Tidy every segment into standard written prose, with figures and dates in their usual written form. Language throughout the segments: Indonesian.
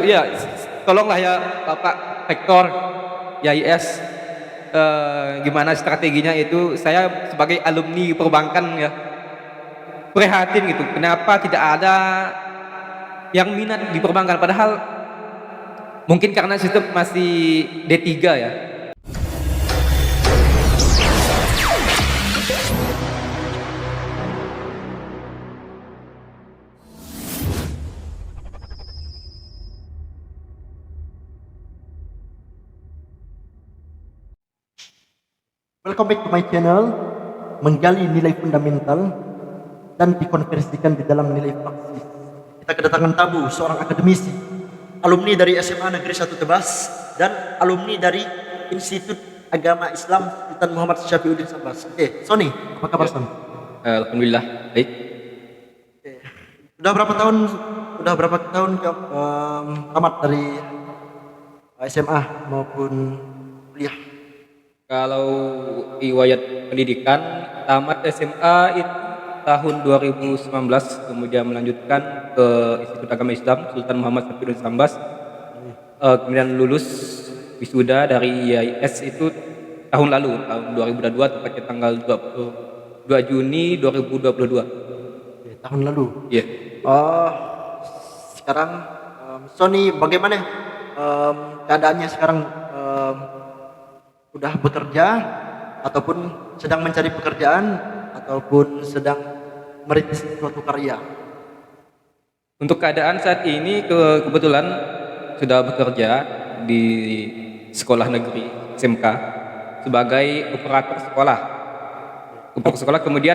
Iya, tolonglah ya Bapak Rektor YIS, gimana strateginya itu. Saya sebagai alumni perbankan ya, prihatin gitu, kenapa tidak ada yang minat di perbankan, padahal mungkin karena sistem masih D3 ya. Welcome back to my channel, menggali nilai fundamental dan dikonversikan di dalam nilai praktis. Kita kedatangan tamu, seorang akademisi, alumni dari SMA Negeri 1 Tebas dan alumni dari Institut Agama Islam Sultan Muhammad Syafiuddin Sambas. Oke, Sony, apa kabar Son? Alhamdulillah baik. Sudah berapa tahun tamat dari SMA maupun kuliah? Kalau riwayat pendidikan, tamat SMA itu tahun 2019, kemudian melanjutkan ke Institut Agama Islam Sultan Muhammad Syafiuddin Sambas, kemudian lulus wisuda dari YIS itu tahun lalu, tahun 2022, tepatnya tanggal 22 Juni 2022. Tahun lalu. Iya. Sekarang Sony bagaimana keadaannya sekarang? Udah bekerja ataupun sedang mencari pekerjaan ataupun sedang merintis suatu karya? Untuk keadaan saat ini kebetulan sudah bekerja di sekolah negeri SMK sebagai operator sekolah, kemudian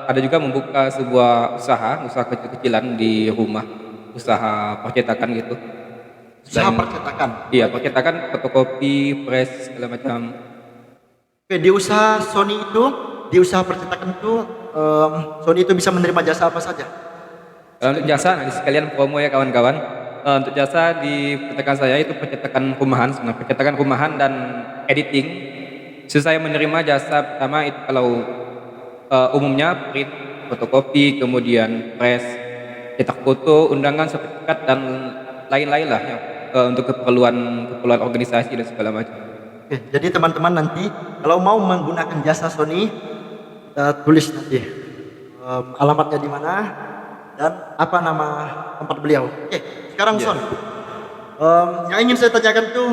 ada juga membuka sebuah usaha kecil-kecilan di rumah, usaha percetakan gitu. Usaha percetakan? Iya, percetakan, fotokopi, press, segala macam. Oke, di usaha Sony itu, di usaha percetakan itu, Sony itu bisa menerima jasa apa saja? Untuk jasa, nanti sekalian promo ya kawan-kawan. Untuk jasa di percetakan saya itu percetakan rumahan dan editing. Saya menerima jasa pertama itu kalau umumnya print, fotokopi, kemudian press, cetak foto, undangan, sertifikat dan lain-lain lah ya, untuk keperluan organisasi dan segala macam. Oke, jadi teman-teman nanti kalau mau menggunakan jasa Sony, tulis nanti alamatnya di mana dan apa nama tempat beliau. Oke, sekarang Son, yang ingin saya tanyakan tuh,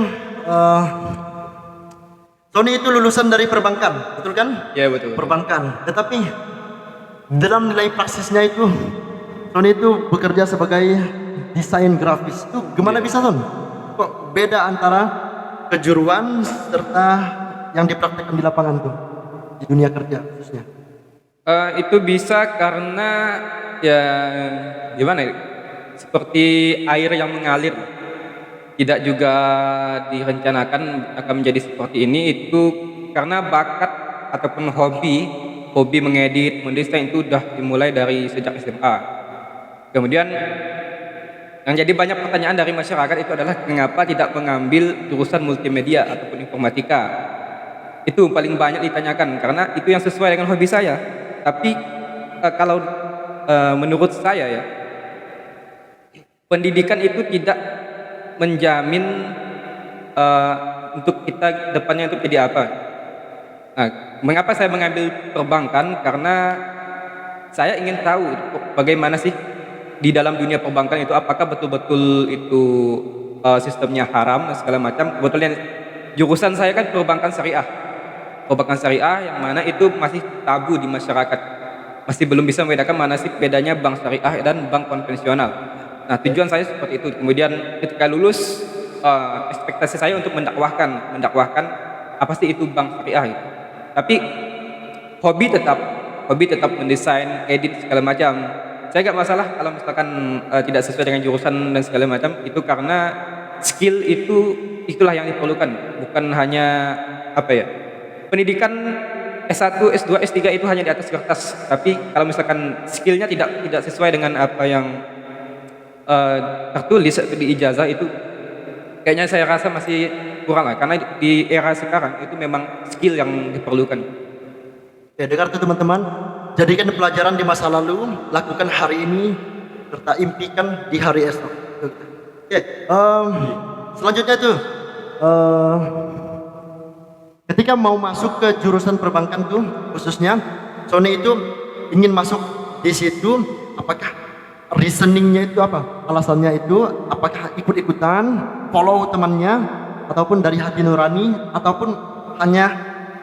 Sony itu lulusan dari perbankan, betul kan? Ya betul. Perbankan, tetapi dalam nilai praksisnya itu Sony itu bekerja sebagai desain grafis. Itu gimana bisa Son? Kok beda antara kejuruan serta yang dipraktekkan di lapangan tuh, di dunia kerja khususnya? Itu bisa karena ya gimana ya, seperti air yang mengalir, tidak juga direncanakan akan menjadi seperti ini. Itu karena bakat ataupun hobi mengedit, mendesain itu udah dimulai dari sejak SMA. Kemudian yang jadi banyak pertanyaan dari masyarakat itu adalah mengapa tidak mengambil jurusan multimedia ataupun informatika. Itu paling banyak ditanyakan karena itu yang sesuai dengan hobi saya. Tapi kalau menurut saya ya, pendidikan itu tidak menjamin untuk kita depannya itu jadi apa. Nah, mengapa saya mengambil perbankan? Karena saya ingin tahu bagaimana sih di dalam dunia perbankan itu, apakah betul-betul itu sistemnya haram dan segala macam. Kebetulan jurusan saya kan perbankan syariah yang mana itu masih tabu di masyarakat, masih belum bisa membedakan mana sih bedanya bank syariah dan bank konvensional. Nah, tujuan saya seperti itu. Kemudian ketika lulus, ekspektasi saya untuk mendakwahkan apa sih itu bank syariah itu. Tapi hobi tetap mendesain, edit segala macam. Saya gak masalah kalau misalkan tidak sesuai dengan jurusan dan segala macam, itu karena skill itulah yang diperlukan, bukan hanya apa ya, pendidikan S1, S2, S3 itu hanya di atas kertas, tapi kalau misalkan skillnya tidak sesuai dengan apa yang tertulis di ijazah, itu kayaknya saya rasa masih kurang lah, karena di era sekarang itu memang skill yang diperlukan. Oke, dengar tuh teman-teman, jadikan pelajaran di masa lalu, lakukan hari ini serta impikan di hari esok. Oke, selanjutnya tuh eh, ketika mau masuk ke jurusan perbankan tuh khususnya Sony itu ingin masuk di situ, apakah reasoningnya itu apa? Alasannya itu apakah ikut-ikutan, follow temannya, ataupun dari hati nurani, ataupun hanya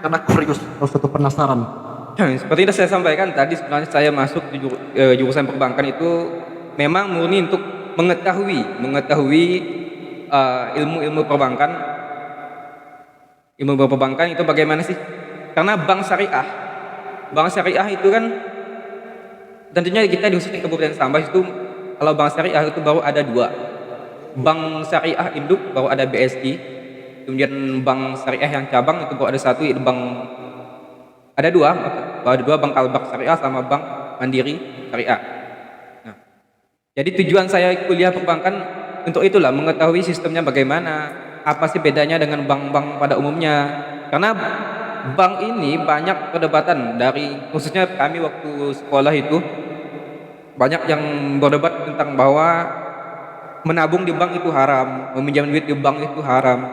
karena kurios atau suatu penasaran? Seperti yang saya sampaikan tadi, sebenarnya saya masuk di jurusan perbankan itu memang murni untuk mengetahui ilmu-ilmu perbankan. Ilmu perbankan itu bagaimana sih? Karena bank syariah itu kan tentunya kita di khususnya Kabupaten Sambas itu, kalau bank syariah itu baru ada dua. Bank syariah induk baru ada BSI, kemudian bank syariah yang cabang itu baru ada satu, yaitu ada dua, Bank Kalbak Syariah sama Bank Mandiri Syariah. Nah, jadi tujuan saya kuliah perbankan untuk itulah, mengetahui sistemnya bagaimana, apa sih bedanya dengan bank-bank pada umumnya. Karena bank ini banyak perdebatan, dari khususnya kami waktu sekolah itu banyak yang berdebat tentang bahwa menabung di bank itu haram, meminjam duit di bank itu haram.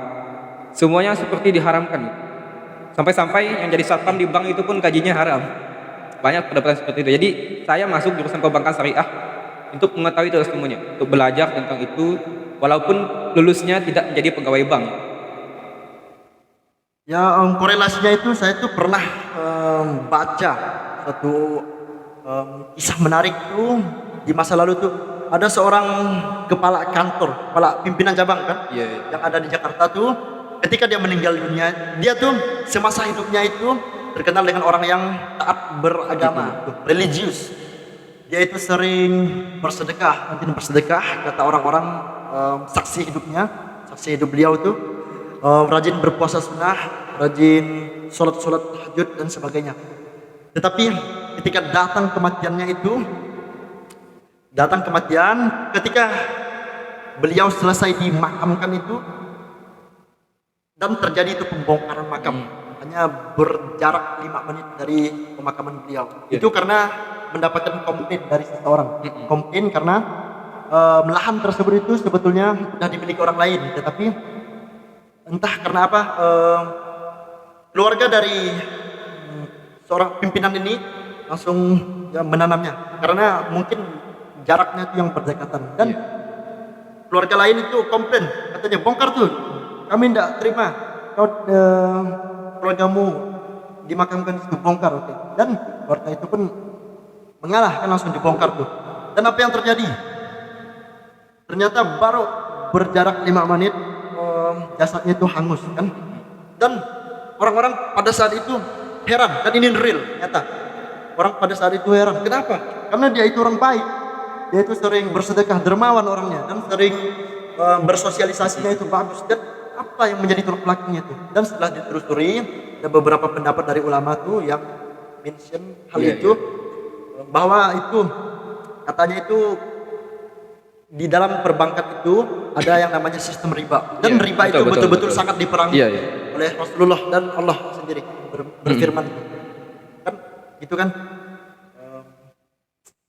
Semuanya seperti diharamkan. Sampai-sampai yang jadi satpam di bank itu pun gajinya haram. Banyak perdebatan seperti itu. Jadi saya masuk jurusan perbankan syariah untuk mengetahui itu semuanya, untuk belajar tentang itu, walaupun lulusnya tidak menjadi pegawai bank. Ya, korelasinya itu saya tuh pernah baca satu kisah menarik tuh di masa lalu tuh, ada seorang kepala pimpinan cabang kan, Iya. yang ada di Jakarta tuh, ketika dia meninggal dunia, dia tuh semasa hidupnya itu terkenal dengan orang yang taat beragama, tuh, religius. Dia itu sering bersedekah, rajin bersedekah, kata orang-orang saksi hidup beliau tuh rajin berpuasa sunnah, rajin sholat tahajud dan sebagainya. Tetapi ketika datang kematian, ketika beliau selesai dimakamkan itu, dan terjadi itu pembongkaran makam, hanya berjarak 5 menit dari pemakaman beliau. Itu karena mendapatkan komplain dari seseorang. Komplain karena lahan tersebut itu sebetulnya sudah dimiliki orang lain, tetapi entah karena apa keluarga dari seorang pimpinan ini langsung menanamnya, karena mungkin jaraknya itu yang berdekatan. Dan keluarga lain itu komplain, katanya bongkar tuh, kami tidak terima kau keluargamu dimakamkan di situ, bongkar. Oke. Dan keluarga itu pun mengalah, kan langsung dibongkar tuh. Dan apa yang terjadi? Ternyata baru berjarak 5 menit jasadnya itu hangus kan. Dan orang-orang pada saat itu heran, dan ini real nyata. Orang pada saat itu heran, kenapa? Karena dia itu orang baik, dia itu sering bersedekah, dermawan orangnya, dan sering bersosialisasinya itu bagus. Dan apa yang menjadi tolak belakangnya itu? Dan setelah ditelusuri, ada beberapa pendapat dari ulama tuh yang mention hal itu, bahwa itu katanya itu di dalam perbankan itu ada yang namanya sistem riba, dan riba itu betul-betul sangat diperangi oleh Rasulullah dan Allah sendiri berfirman. Kan gitu kan.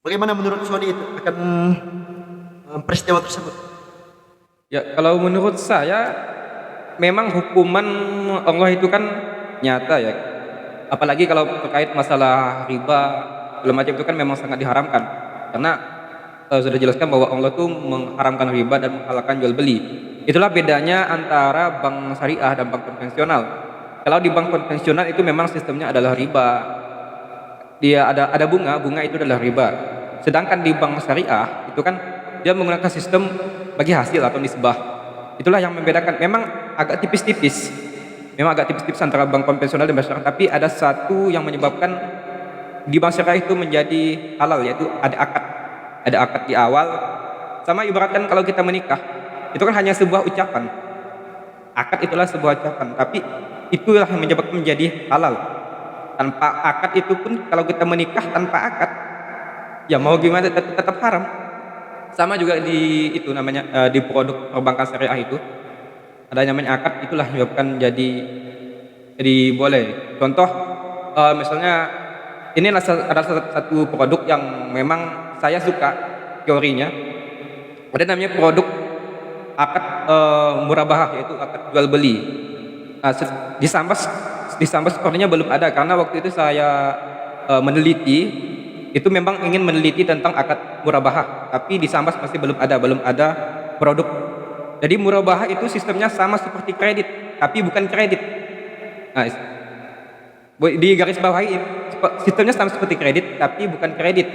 Bagaimana menurut Sony itu akan peristiwa tersebut? Ya, kalau menurut saya memang hukuman Allah itu kan nyata ya. Apalagi kalau terkait masalah riba segala macam itu kan memang sangat diharamkan. Karena sudah jelaskan bahwa Allah itu mengharamkan riba dan menghalalkan jual beli. Itulah bedanya antara bank syariah dan bank konvensional. Kalau di bank konvensional itu memang sistemnya adalah riba. Dia ada bunga itu adalah riba. Sedangkan di bank syariah itu kan dia menggunakan sistem bagi hasil atau nisbah. Itulah yang membedakan. Memang agak tipis-tipis. Antara bank konvensional dan bank syariah, tapi ada satu yang menyebabkan di bank syariah itu menjadi halal, yaitu ada akad. Ada akad di awal. Sama ibaratkan kalau kita menikah, itu kan hanya sebuah ucapan. Akad itulah sebuah ucapan, tapi itulah yang menyebabkan menjadi halal. Tanpa akad itu pun, kalau kita menikah tanpa akad, ya mau gimana tetap haram. Sama juga di itu namanya di produk perbankan syariah itu ada namanya akad, itulah menyebabkan jadi boleh. Contoh misalnya ini adalah satu produk yang memang saya suka teorinya. Ada namanya produk akad murabahah, yaitu akad jual beli. Di Sambas sepertinya belum ada, karena waktu itu saya meneliti, itu memang ingin meneliti tentang akad murabahah, tapi di Sambas masih belum ada produk. Jadi murabahah itu sistemnya sama seperti kredit, tapi bukan kredit. Nah, di garis bawahi, sistemnya sama seperti kredit, tapi bukan kredit.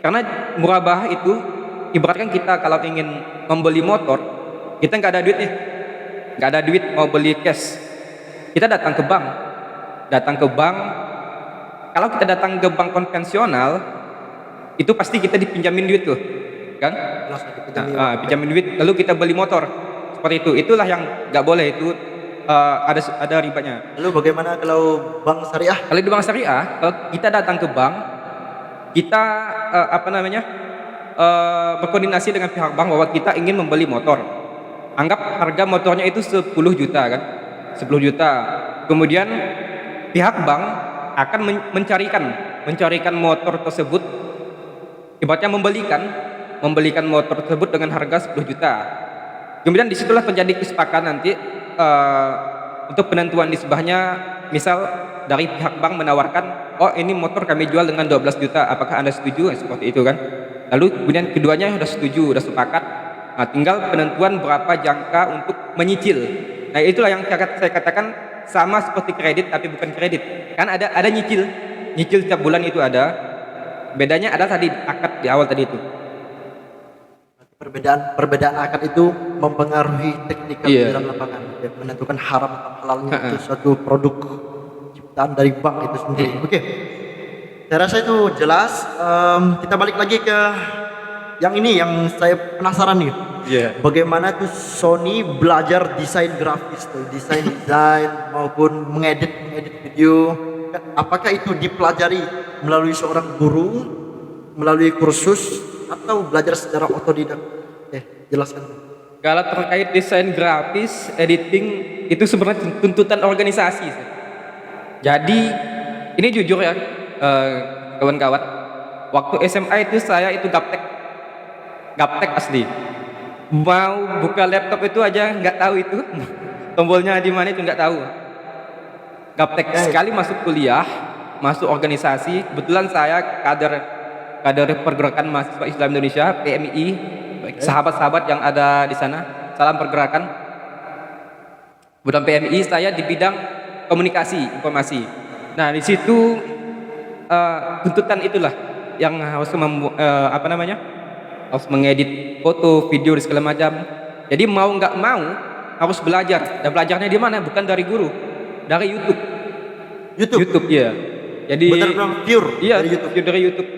Karena murabahah itu ibaratkan kita kalau ingin membeli motor, kita nggak ada duit mau beli cash, kita datang ke bank. Kalau kita datang ke bank konvensional, itu pasti kita dipinjamin duit tuh, kan? Pinjamin duit, lalu kita beli motor, seperti itu. Itulah yang nggak boleh, itu ada ribanya. Lalu bagaimana kalau bank syariah? Kalau di bank syariah, kalau kita datang ke bank, kita berkoordinasi dengan pihak bank bahwa kita ingin membeli motor. Anggap harga motornya itu 10 juta kan, 10 juta. Kemudian pihak bank akan mencarikan motor tersebut, ibaratnya membelikan motor tersebut dengan harga 10 juta. Kemudian disitulah terjadi kesepakatan nanti untuk penentuan nisbahnya. Misal dari pihak bank menawarkan, oh ini motor kami jual dengan 12 juta, apakah Anda setuju? Seperti itu kan. Lalu kemudian keduanya sudah setuju, sudah sepakat. Nah, tinggal penentuan berapa jangka untuk menyicil. Nah, itulah yang saya katakan sama seperti kredit tapi bukan kredit. Kan ada nyicil tiap bulan, itu ada. Bedanya ada tadi akad di awal tadi itu. Perbedaan akad itu mempengaruhi teknikal di dalam lapangan, ya, menentukan haram atau halalnya itu suatu produk ciptaan dari bank itu sendiri. Oke. Saya rasa itu jelas. Kita balik lagi ke yang ini, yang saya penasaran nih. Bagaimana tuh Sony belajar desain grafis tuh, desain maupun mengedit video. Apakah itu dipelajari melalui seorang guru, melalui kursus, atau belajar secara otodidak? Jelaskan. Kalau terkait desain grafis, editing, itu sebenarnya tuntutan organisasi. Jadi ini jujur ya, kawan-kawan, waktu SMA itu saya itu gaptek asli. Mau buka laptop itu aja nggak tahu itu tombolnya di mana, itu nggak tahu. Gaptek sekali masuk kuliah, masuk organisasi. Kebetulan saya kader pergerakan mahasiswa Islam Indonesia PMI. Sahabat-sahabat yang ada di sana, salam pergerakan. Bukan PMI, saya di bidang komunikasi informasi. Nah, di situ tuntutan itulah yang harus harus mengedit foto, video, dan segala macam. Jadi mau nggak mau harus belajar. Dan belajarnya di mana? Bukan dari guru, dari YouTube ya. Jadi benar-benar pure dari YouTube.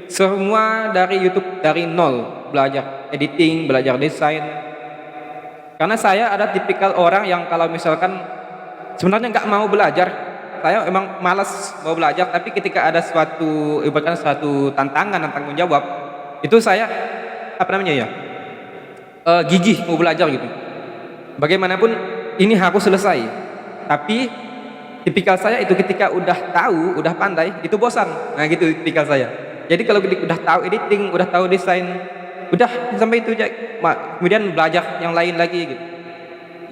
Semua dari YouTube, dari nol belajar editing, belajar desain. Karena saya ada tipikal orang yang kalau misalkan sebenarnya nggak mau belajar, saya emang malas mau belajar, tapi ketika ada suatu tantangan dan tanggung jawab, itu saya gigih mau belajar gitu. Bagaimanapun ini harus selesai. Tapi tipikal saya itu ketika udah tahu, udah pandai, itu bosan. Nah gitu tipikal saya. Jadi kalau udah tahu editing, udah tahu desain, udah sampai itu aja, kemudian belajar yang lain lagi gitu.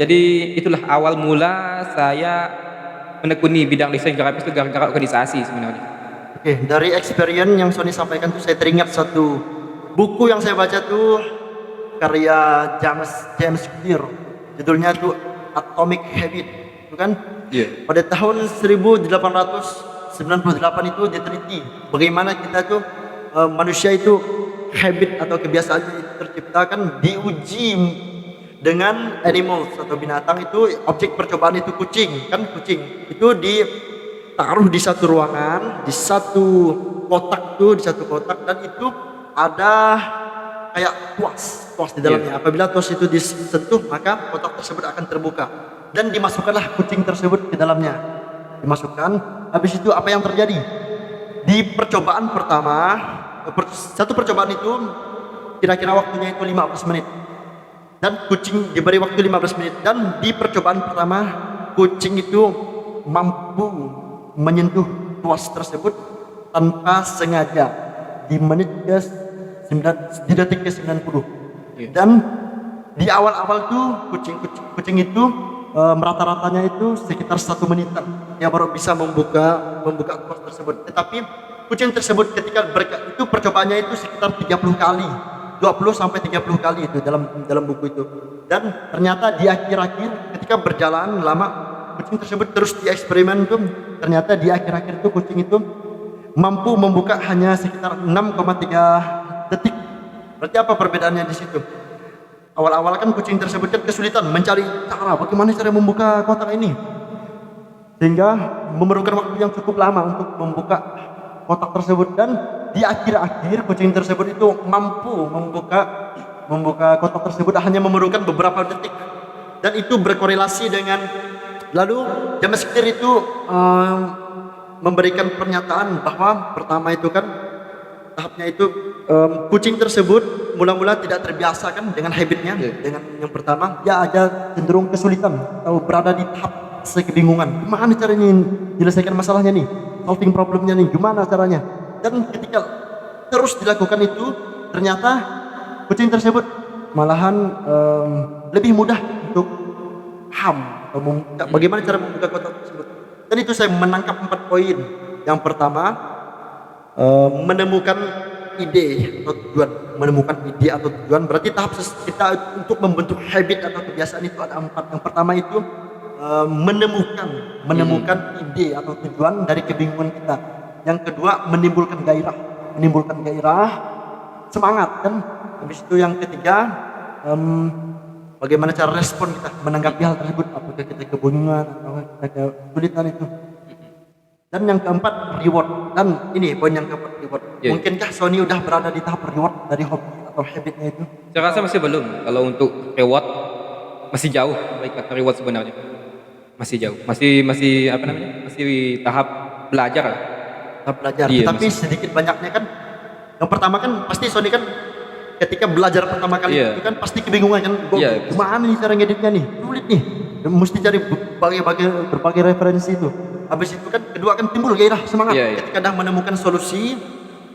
Jadi itulah awal mula saya menekuni bidang desain grafis itu gara-gara organisasi sebenarnya. Oke, dari experience yang Sony sampaikan tuh saya teringat satu buku yang saya baca tuh, karya James Clear, judulnya tuh Atomic Habit, bukan? Pada tahun 1898 itu diteliti bagaimana kita tuh manusia itu habit atau kebiasaan itu terciptakan, diuji dengan animals atau binatang. Itu objek percobaan itu kucing itu ditaruh di satu ruangan, di satu kotak, dan itu ada kayak tuas di dalamnya. Apabila tuas itu disentuh, maka kotak tersebut akan terbuka dan dimasukkanlah kucing tersebut ke dalamnya. Habis itu apa yang terjadi? Di percobaan pertama, satu percobaan itu kira-kira waktunya itu 15 menit. Dan kucing diberi waktu 15 menit, dan di percobaan pertama kucing itu mampu menyentuh tuas tersebut tanpa sengaja di detik ke 90. Dan Di awal-awal tuh kucing itu rata-ratanya itu sekitar 1 menitan ya baru bisa membuka kos tersebut. Tetapi kucing tersebut ketika itu percobaannya itu sekitar 30 kali, 20 sampai 30 kali itu dalam buku itu. Dan ternyata di akhir-akhir ketika berjalan lama kucing tersebut terus dieksperimen tuh, ternyata di akhir-akhir itu kucing itu mampu membuka hanya sekitar 6,3 detik. Berarti apa perbedaannya di situ? Awal-awal kan kucing tersebut kan kesulitan mencari cara bagaimana cara membuka kotak ini, sehingga memerlukan waktu yang cukup lama untuk membuka kotak tersebut. Dan di akhir-akhir kucing tersebut itu mampu membuka kotak tersebut hanya memerlukan beberapa detik. Dan itu berkorelasi dengan lalu James Clear itu memberikan pernyataan bahwa pertama itu kan tahapnya itu kucing tersebut mula-mula tidak terbiasa kan dengan habitnya. Dengan yang pertama dia ada cenderung kesulitan atau berada di tahap kebingungan, gimana caranya menyelesaikan masalahnya nih, solving problemnya nih, gimana caranya. Dan ketika terus dilakukan itu ternyata kucing tersebut malahan lebih mudah untuk paham atau bagaimana cara membuka kotak tersebut. Dan itu saya menangkap 4 poin. Yang pertama, menemukan ide atau tujuan. Berarti tahap kita untuk membentuk habit atau kebiasaan itu ada 4. Yang pertama itu menemukan ide atau tujuan dari kebingungan kita. Yang kedua, menimbulkan gairah, semangat kan. Habis itu yang ketiga, bagaimana cara respon kita menanggapi hal tersebut, apakah kita kebingungan atau kita kesulitan itu. Dan yang keempat, reward. Dan ini poin yang keempat, reward. Mungkinkah Sony udah berada di tahap reward dari hobi atau habitnya itu? Saya rasa masih belum. Kalau untuk reward masih jauh baik kata reward sebenarnya. Masih jauh. Masih apa namanya? Masih tahap belajar. Tahap belajar. Iya, tapi sedikit banyaknya kan. Yang pertama kan pasti Sony kan ketika belajar pertama kali itu kan pasti kebingungan kan. Gimana nih cara ngeditnya nih? Sulit nih. Mesti cari berbagai referensi itu. Habis itu kan kedua kan timbul gairah, semangat. Ketika dah menemukan solusi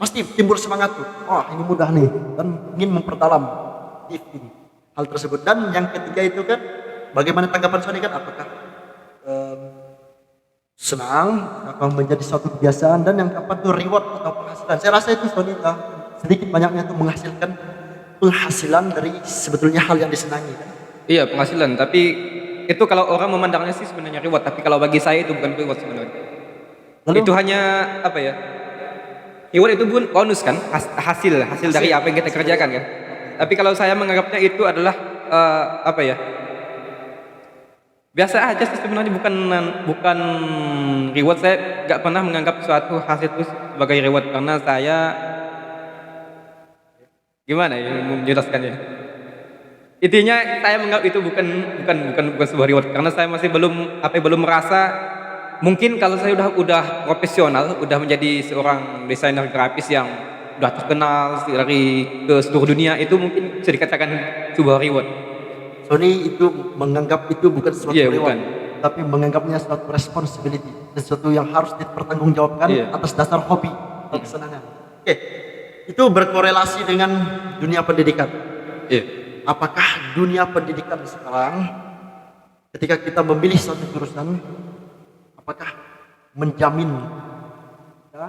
pasti timbul semangat tuh. Oh, ini mudah nih, dan ingin memperdalam ini hal tersebut. Dan yang ketiga itu kan bagaimana tanggapan Sony kan, apakah senang atau menjadi suatu kebiasaan. Dan yang keempat itu reward atau penghasilan. Saya rasa itu Sony sedikit banyaknya itu menghasilkan penghasilan dari sebetulnya hal yang disenangi kan. Iya, penghasilan, tapi itu kalau orang memandangnya sih sebenarnya reward, tapi kalau bagi saya itu bukan reward sebenarnya. Lalu, itu hanya apa ya? Reward itu pun bonus kan, hasil dari apa yang kita kerjakan kan. Tapi kalau saya menganggapnya itu adalah apa ya? Biasa aja sih sebenarnya, bukan reward. Saya nggak pernah menganggap suatu hasil itu sebagai reward, karena saya gimana ya menjelaskannya? Intinya saya menganggap itu bukan sebuah reward, karena saya masih belum merasa. Mungkin kalau saya udah profesional, udah menjadi seorang desainer grafis yang udah terkenal ke seluruh dunia, itu mungkin bisa dikatakan sebuah reward. Sony itu menganggap itu bukan suatu reward, bukan. tapi menganggapnya suatu responsibility, sesuatu yang harus dipertanggungjawabkan atas dasar hobi atau kesenangan. Oke, itu berkorelasi dengan dunia pendidikan. Apakah dunia pendidikan sekarang ketika kita memilih suatu jurusan, apakah menjamin kita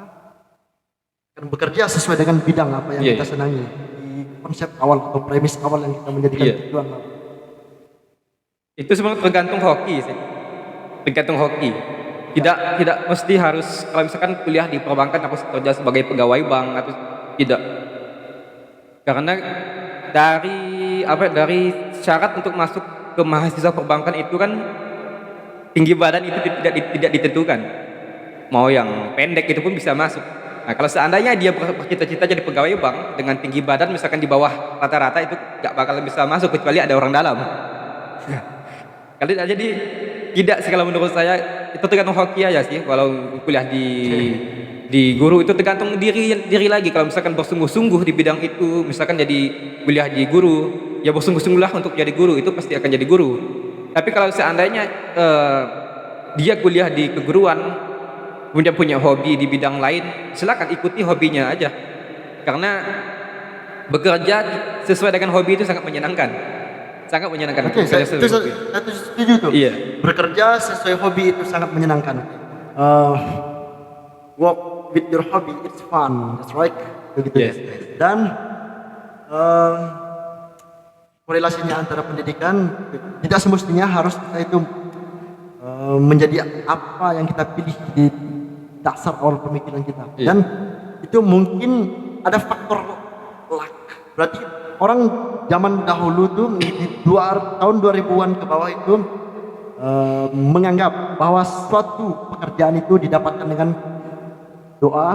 akan bekerja sesuai dengan bidang apa yang kita senangi di konsep awal atau premis awal yang kita menjadikan tujuan? Itu sebenarnya tergantung hoki sih. Tergantung hoki. Tidak mesti harus, kalau misalkan kuliah di perbankan harus kerja sebagai pegawai bank atau tidak. Karena dari syarat untuk masuk ke mahasiswa perbankan itu kan tinggi badan itu tidak ditentukan. Mau yang pendek itu pun bisa masuk. Nah, kalau seandainya dia bercita-cita jadi pegawai bank dengan tinggi badan misalkan di bawah rata-rata, itu gak bakal bisa masuk kecuali ada orang dalam. Jadi tidak sih kalau menurut saya, itu tergantung hoki aja sih. Kalau kuliah di guru itu tergantung diri lagi. Kalau misalkan bersungguh-sungguh di bidang itu, misalkan jadi kuliah di guru, ya bersungguh-sungguhlah untuk jadi guru, itu pasti akan jadi guru. Tapi kalau seandainya dia kuliah di keguruan, kemudian punya hobi di bidang lain, silakan ikuti hobinya aja. Karena bekerja sesuai dengan hobi itu sangat menyenangkan. sangat menyenangkan. Oke, Bekerja itu sesuai hobi. saya setuju tuh. Iya. Bekerja sesuai hobi itu sangat menyenangkan. Uh, Work with your hobby, it's fun, that's right. Begitu ya. Yes. Dan um, korelasinya antara pendidikan tidak semestinya harus kita itu menjadi apa yang kita pilih di dasar awal pemikiran kita. Iya. Dan itu mungkin ada faktor luck. Berarti orang zaman dahulu tuh di tahun 2000-an ke bawah itu menganggap bahwa suatu pekerjaan itu didapatkan dengan doa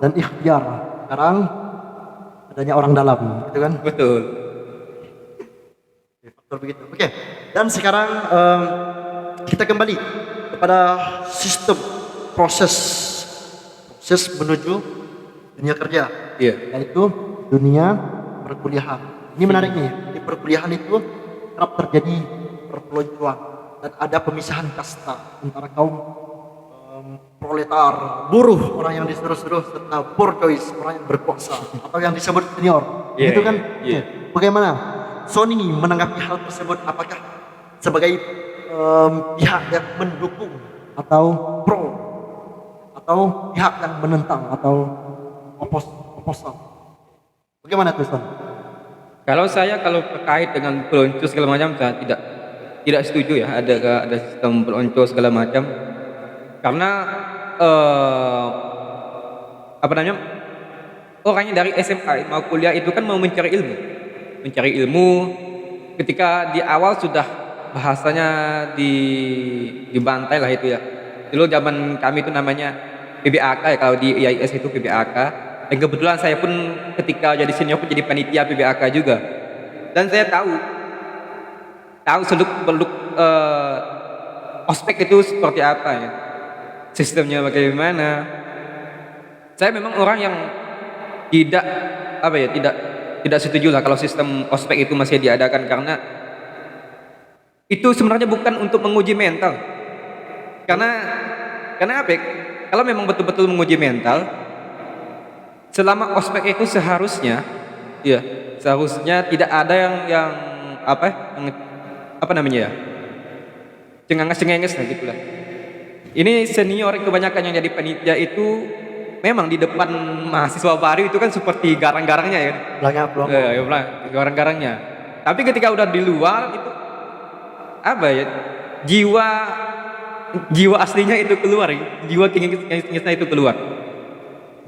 dan ikhtiar. Sekarang adanya orang dalam, gitu kan? Betul. Faktor begitu. Oke. Dan sekarang kita kembali kepada sistem proses menuju dunia kerja, Iya. yaitu dunia perkuliahan. Ini menarik nih. Di perkuliahan itu kerap terjadi perpeloncoan dan ada pemisahan kasta antara kaum proletar, buruh, orang yang disuruh-suruh, serta bourgeois, orang yang berkuasa atau yang disebut senior. Iya, Gitu kan? iya. Bagaimana Sony menanggapi hal tersebut? Apakah sebagai pihak yang mendukung atau pro, atau pihak yang menentang atau oposal? Bagaimana tuh Son? Kalau saya terkait dengan pelonco segala macam, saya tidak setuju ya ada sistem pelonco segala macam, karena orangnya dari SMA mau kuliah itu kan mau mencari ilmu. Ketika di awal sudah bahasanya dibantai lah itu ya. Dulu zaman kami itu namanya PBAK ya, kalau di IAIS itu PBAK. Dan kebetulan saya pun ketika jadi senior pun jadi panitia PBAK juga. Dan saya tahu seluk-beluk ospek itu seperti apa ya. Sistemnya bagaimana. Saya memang orang yang tidak setuju lah kalau sistem ospek itu masih diadakan, karena itu sebenarnya bukan untuk menguji mental. Karena apa ya? Kalau memang betul-betul menguji mental, selama ospek itu seharusnya tidak ada yang cengenges lah gitulah. Ini senior kebanyakan yang jadi panitia itu memang di depan mahasiswa baru itu kan seperti garang-garangnya ya. Garang-garangnya. Tapi ketika udah di luar itu jiwa aslinya itu keluar, jiwa kingisnya itu keluar.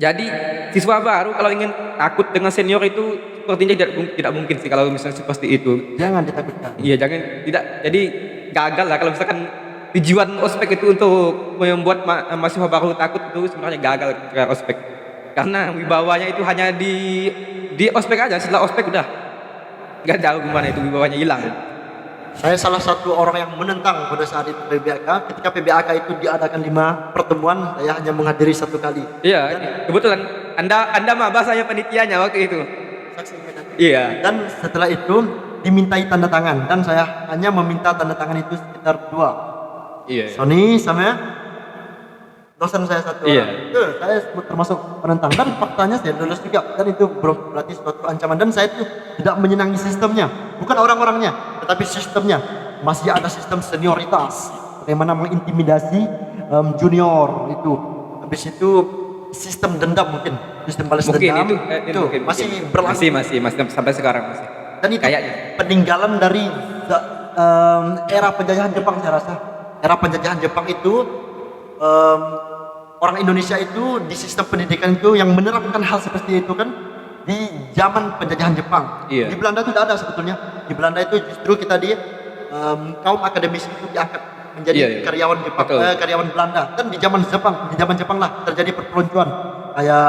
Jadi siswa baru kalau ingin takut dengan senior itu sepertinya tidak mungkin sih kalau misalnya seperti itu. Jangan ditakutkan. Iya, tidak. Jadi gagal lah kalau misalkan tujuan ospek itu untuk membuat mahasiswa baru takut, itu sebenarnya gagal ke ospek. Karena wibawanya itu hanya di ospek aja, setelah ospek udah nggak tahu gimana itu wibawanya hilang. Saya salah satu orang yang menentang pada saat itu PBAK. Ketika PBAK itu diadakan 5 pertemuan, saya hanya menghadiri 1 kali. Iya, kebetulan Anda maba, saya panitianya waktu itu. Saksinya. Iya. Dan setelah itu dimintai tanda tangan, dan saya hanya meminta tanda tangan itu sekitar 2. Iya. Sony sama dosen saya 1 Iya. orang. Itu saya termasuk penentang, dan faktanya saya lulus juga, dan itu berarti suatu ancaman, dan saya itu tidak menyenangi sistemnya, bukan orang-orangnya, tetapi sistemnya. Masih ada sistem senioritas, bagaimana mengintimidasi junior itu. Habis itu sistem dendam, mungkin sistem balas dendam itu masih berlangsung. Masih sampai sekarang masih. Dan itu kayaknya peninggalan dari era penjajahan Jepang, saya rasa. Era penjajahan Jepang itu orang Indonesia itu di sistem pendidikan itu yang menerapkan hal seperti itu kan di zaman penjajahan Jepang. Iya. Di Belanda itu tidak ada sebetulnya. Di Belanda itu justru kita kaum akademis itu diangkat menjadi karyawan Jepang, karyawan Belanda. Dan di zaman Jepang lah terjadi perpeloncoan, kayak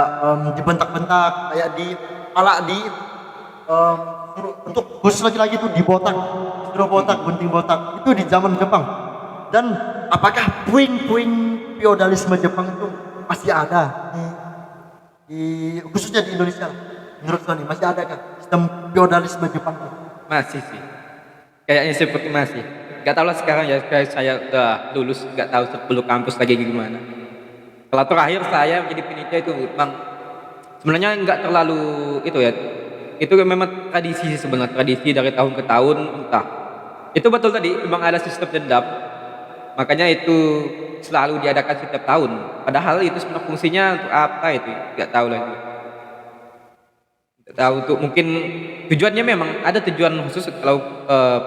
dibentak-bentak, kayak untuk khusus lagi itu dibotak, suruh botak, gunting botak, itu di zaman Jepang. Dan apakah puing-puing feodalisme Jepang itu masih ada khususnya di Indonesia? Menurut Sony masih ada kah sistem feodalisme Jepang itu? masih sih. Kayaknya seperti masih. Gak tahu lah sekarang ya, kayak saya udah lulus, gak tahu 10 kampus lagi gimana. Kalau terakhir saya menjadi panitia itu memang sebenarnya nggak terlalu itu ya, Itu memang tradisi sih sebenarnya, tradisi dari tahun ke tahun, entah. Itu betul tadi, memang ada sistem dendam. Makanya itu selalu diadakan setiap tahun. Padahal itu sebenarnya fungsinya untuk apa itu? Tidak tahu lah itu. Tidak tahu untuk mungkin tujuannya memang ada tujuan khusus kalau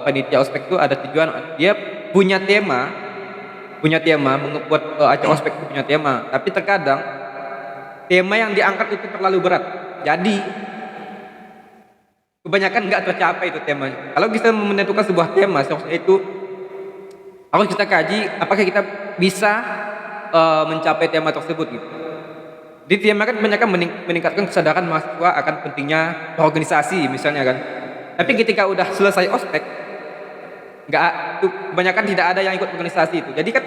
panitia ospek itu ada tujuan. Dia punya tema membuat acara ospek itu punya tema. Tapi terkadang tema yang diangkat itu terlalu berat. Jadi kebanyakan nggak tercapai itu temanya. Kalau kita menentukan sebuah tema, seharusnya itu harus kita kaji apakah kita bisa mencapai tema tersebut gitu. Di tema kan kebanyakan meningkatkan kesadaran mahasiswa akan pentingnya organisasi misalnya kan. Tapi ketika udah selesai ospek, nggak kebanyakan tidak ada yang ikut organisasi itu. Jadi kan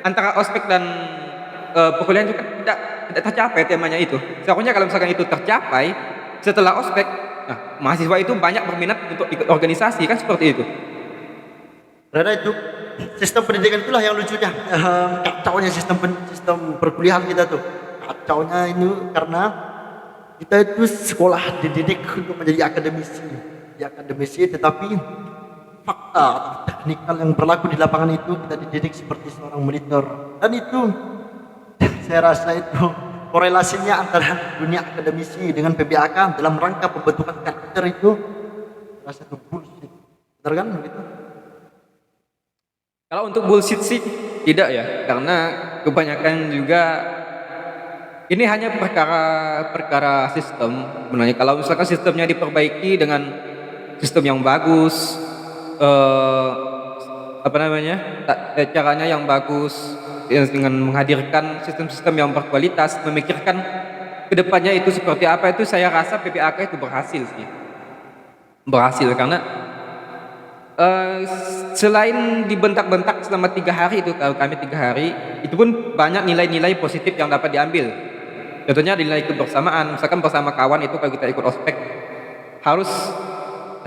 antara ospek dan perkuliahan itu kan tidak tercapai temanya itu. Seharusnya kalau misalkan itu tercapai setelah ospek, nah mahasiswa itu banyak berminat untuk ikut organisasi kan seperti itu. Karena itu sistem pendidikan itulah yang lucunya, kacaunya sistem perkuliahan kita tuh. Kacaunya ini karena kita itu sekolah dididik untuk menjadi akademisi, tetapi fakta atau teknikal yang berlaku di lapangan itu kita dididik seperti seorang militer. Dan itu saya rasa itu korelasinya antara dunia akademisi dengan PBAK dalam rangka pembentukan karakter itu rasa itu bullshit. Benar kan begitu? Kalau untuk bullshit sih tidak ya, karena kebanyakan juga ini hanya perkara sistem. Sebenarnya kalau misalkan sistemnya diperbaiki dengan sistem yang bagus, caranya yang bagus, dengan menghadirkan sistem-sistem yang berkualitas, memikirkan kedepannya itu seperti apa, itu saya rasa PPAK itu berhasil sih. Berhasil karena selain dibentak-bentak selama 3 hari itu, kalau kami 3 hari itu pun banyak nilai-nilai positif yang dapat diambil. Contohnya nilai kebersamaan, misalkan bersama kawan itu kalau kita ikut ospek harus,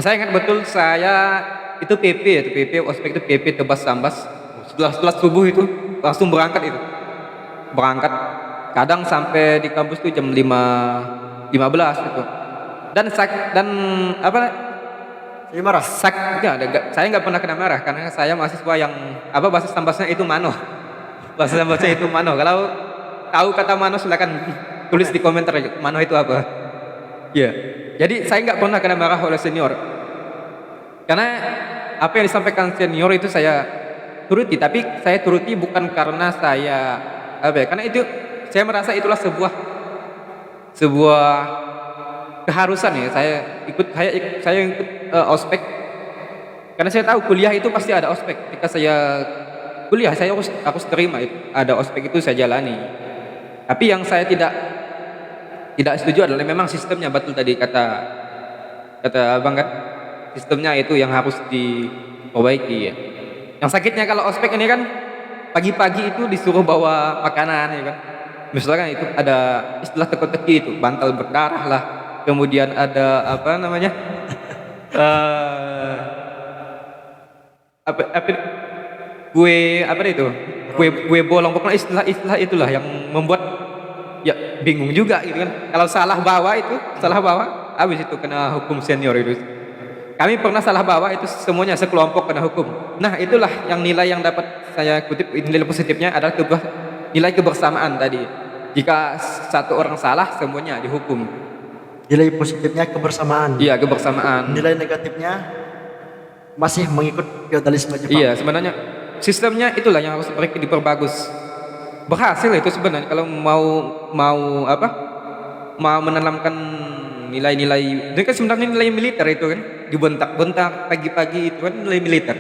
saya ingat betul saya itu PP ospek itu PP Tebas Sambas, setelah subuh itu langsung berangkat kadang sampai di kampus itu jam 5.15 itu, dan marah. Saya nggak pernah kena marah karena saya mahasiswa yang bahasa Sambasnya itu mano. Bahasa Sambasnya itu mano. Kalau tahu kata mano silakan tulis di komentar aja. Mano itu apa? Ya. Jadi saya nggak pernah kena marah oleh senior. Karena apa yang disampaikan senior itu saya turuti, tapi saya turuti bukan karena saya karena itu saya merasa itulah sebuah keharusan ya. Saya ikut ospek karena saya tahu kuliah itu pasti ada ospek. Ketika saya kuliah saya harus terima itu. Ada ospek itu saya jalani. Tapi yang saya tidak setuju adalah memang sistemnya, betul tadi kata abang kan, sistemnya itu yang harus diperbaiki ya. Yang sakitnya kalau ospek ini kan pagi-pagi itu disuruh bawa makanan ya kan. Misalkan itu ada istilah teka-teki itu, bantal berdarah lah. Kemudian ada kue bolong, pokoknya istilah itulah yang membuat ya bingung juga gitu kan. Kalau salah bawa habis itu kena hukum senior itu. Kami pernah salah bawa itu semuanya sekelompok kena hukum. Nah itulah yang nilai yang dapat saya kutip, nilai positifnya adalah nilai kebersamaan tadi. Jika satu orang salah semuanya dihukum. Nilai positifnya kebersamaan. Iya, kebersamaan. Nilai negatifnya masih mengikut feodalisme Jepang. Iya, sebenarnya sistemnya itulah yang harus diperbagus. Berhasil itu sebenarnya kalau mau menanamkan nilai-nilai. Itu kan sebenarnya nilai militer itu kan, dibentak-bentak pagi-pagi itu kan nilai militer.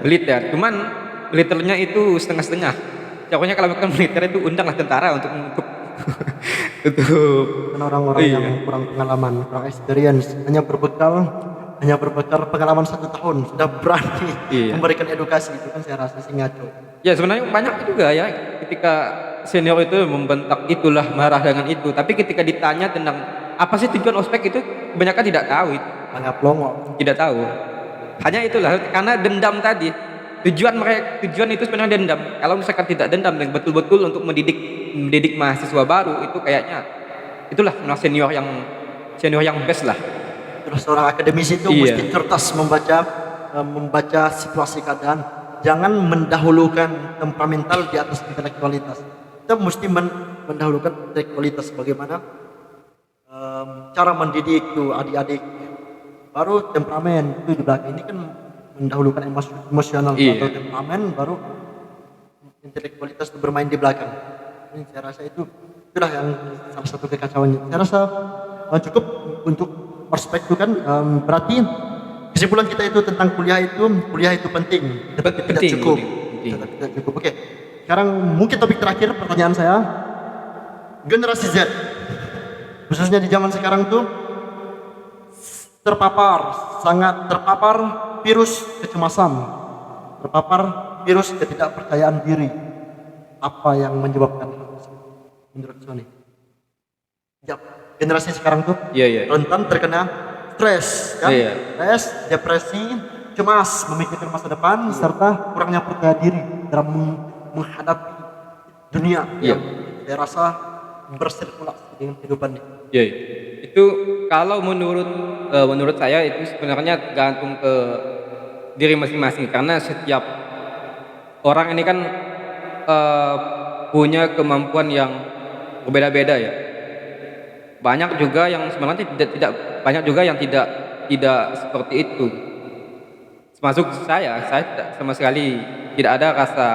Militer. Cuman militernya itu setengah-setengah. Pokoknya kalau bukan militer itu undanglah tentara untuk orang-orang yang kurang pengalaman, kurang experience, hanya berbekal pengalaman 1 tahun sudah berani memberikan edukasi, itu kan saya rasa sih ngaco. Ya sebenarnya banyak juga ya ketika senior itu membentak itulah, marah dengan itu, tapi ketika ditanya tentang apa sih tujuan ospek itu kebanyakan tidak tahu itu. Anggap longo. Tidak tahu. Hanya itulah karena dendam tadi. Tujuan itu sebenarnya dendam. Kalau misalkan tidak dendam dan betul-betul untuk mendidik mahasiswa baru itu kayaknya itulah senior yang best lah. Terus seorang akademisi itu Iya. mesti cerdas membaca situasi keadaan. Jangan mendahulukan temperamental di atas intelektualitas. Kita mesti mendahulukan intelektualitas, bagaimana cara mendidik itu adik-adik. Baru temperamen itu di belakang. Ini kan mendahulukan emosional Iya. atau temperamen, baru intelektualitas itu bermain di belakang. Ini saya rasa itulah yang salah satu kekacauannya. Saya rasa cukup untuk perspektif kan, berarti kesimpulan kita itu tentang kuliah itu penting, tetapi tidak Penting, cukup. penting. Tetapi tidak cukup. Oke. Sekarang mungkin topik terakhir pertanyaan saya, generasi Z khususnya di zaman sekarang tuh sangat terpapar virus kecemasan, terpapar virus ketidakpercayaan diri. Apa yang menyebabkan hal tersebut menurut Sony? Ya, generasi sekarang tuh Iya, iya. rentan terkena stres, kan? Iya. Stres, depresi, cemas, memikirkan masa depan, serta kurangnya percaya diri dalam menghadapi dunia Iya. yang saya rasa bersirkulasi dengan kehidupan ini. Iya, iya. Itu kalau menurut saya itu sebenarnya tergantung ke diri masing-masing, karena setiap orang ini kan punya kemampuan yang berbeda-beda ya. Banyak juga yang sebenarnya tidak banyak juga yang tidak seperti itu. Termasuk saya tidak, sama sekali tidak ada rasa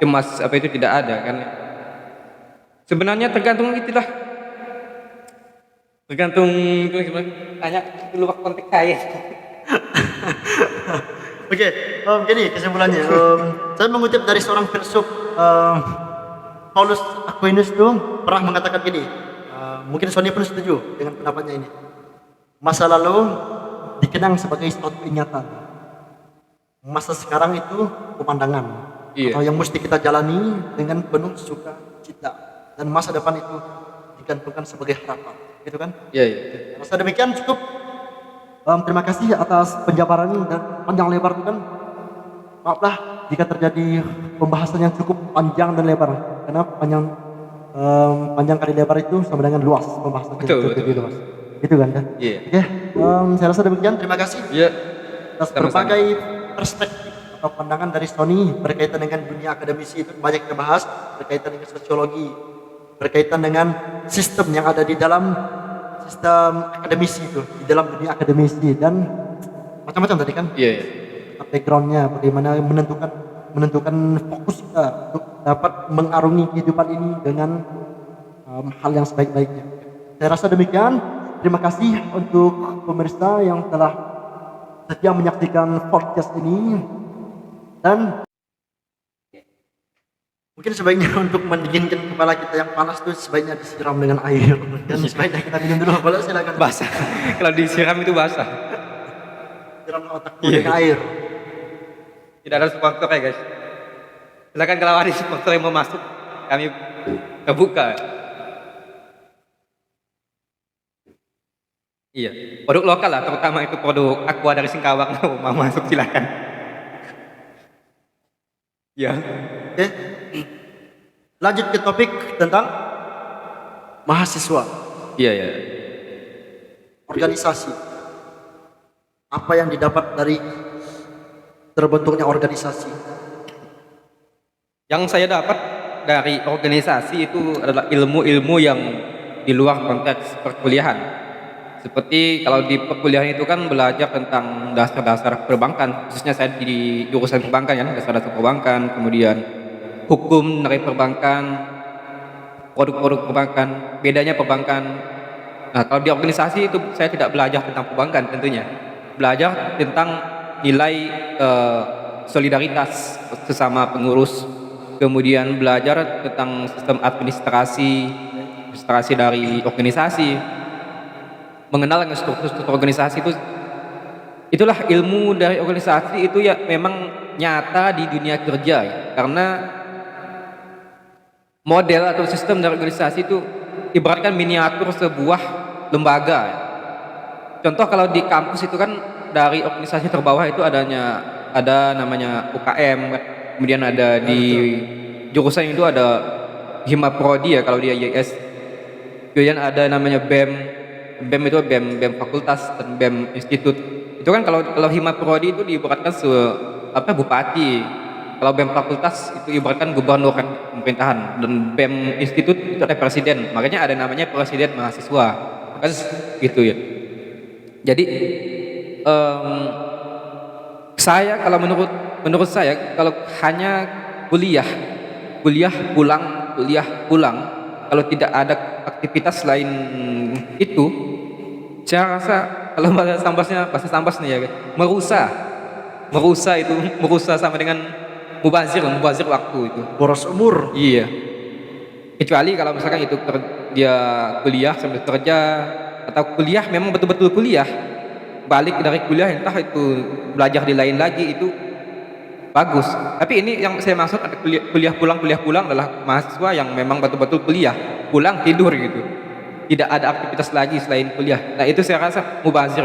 cemas itu tidak ada kan. Sebenarnya tergantung itulah. Tergantung banyak di luar konteks saya. Oke, gini kesimpulannya. Saya mengutip dari seorang filsuf, Paulus Aquinas itu pernah mengatakan gini. Mungkin Sony pun setuju dengan pendapatnya ini. Masa lalu dikenang sebagai suatu ingatan. Masa sekarang itu pemandangan. Iya. Atau yang mesti kita jalani dengan penuh sukacita. Dan masa depan itu digantungkan sebagai harapan. Gitu kan? Iya, iya. Rasa demikian cukup. Terima kasih atas penjabaran dan panjang lebar itu kan. Maaflah jika terjadi pembahasan yang cukup panjang dan lebar. Karena panjang kali lebar itu sama dengan luas pembahasan. Betul. Luas. Gitu kan? Kan? Iya. Oke, saya rasa demikian. Terima kasih Iya. atas Sama-sama. berbagai perspektif atau pandangan dari Sony berkaitan dengan dunia akademisi itu banyak kita bahas, berkaitan dengan sosiologi, berkaitan dengan sistem yang ada di dalam sistem akademisi itu, di dalam dunia akademisi, dan macam-macam tadi kan. Iya, iya. Backgroundnya, bagaimana menentukan fokus kita untuk dapat mengarungi kehidupan ini dengan hal yang sebaik-baiknya. Saya rasa demikian. Terima kasih untuk pemirsa yang telah setia menyaksikan podcast ini, dan mungkin sebaiknya untuk mendinginkan kepala kita yang panas itu sebaiknya disiram dengan air, dan sebaiknya kita minum dulu. Boleh, silakan. Basah. Kalau disiram itu basah. Siram otakmu dengan air. Tidak ada sponsor ya guys. Silakan kalau ada sponsor yang mau masuk, kami terbuka. Iya, produk lokal lah, terutama itu produk Aqua dari Singkawang. Mau masuk silakan. Ya. Oke. Lanjut ke topik tentang mahasiswa, Iya, iya. organisasi. Apa yang didapat dari terbentuknya organisasi? Yang saya dapat dari organisasi itu adalah ilmu-ilmu yang di luar konteks perkuliahan. Seperti kalau di perkuliahan itu kan belajar tentang dasar-dasar perbankan, khususnya saya di jurusan perbankan ya, dasar-dasar perbankan, kemudian hukum dari perbankan, produk-produk perbankan, bedanya perbankan. Nah, kalau di organisasi itu saya tidak belajar tentang perbankan tentunya. Belajar tentang nilai solidaritas sesama pengurus, kemudian belajar tentang sistem administrasi dari organisasi, mengenal dengan struktur organisasi itu. Itulah ilmu dari organisasi itu ya, memang nyata di dunia kerja ya. Karena model atau sistem dari organisasi itu ibaratkan miniatur sebuah lembaga ya. Contoh kalau di kampus itu kan dari organisasi terbawah itu ada namanya UKM, kemudian ada di jurusan itu ada Hima Prodi ya kalau dia IS, kemudian ada namanya BEM, BEM itu BEM fakultas dan BEM institut. Itu kan kalau hima prodi itu diibaratkan bupati. Kalau BEM fakultas itu ibaratkan gubernur kan pemerintahan, dan BEM institut itu ada presiden. Makanya ada namanya presiden mahasiswa. Kan gitu ya. Jadi saya kalau menurut saya kalau hanya kuliah pulang, kalau tidak ada aktivitas lain itu, saya rasa kalau bahasa Sambas nih ya, merusak sama dengan mubazir waktu itu. Boros umur. Iya. Kecuali kalau misalkan itu dia kuliah sambil kerja, atau kuliah memang betul-betul kuliah, balik dari kuliah entah itu belajar di lain lagi, itu bagus. Tapi ini yang saya maksud ada kuliah pulang adalah mahasiswa yang memang betul-betul kuliah, pulang tidur gitu. Tidak ada aktivitas lagi selain kuliah. Nah, itu saya rasa mubazir.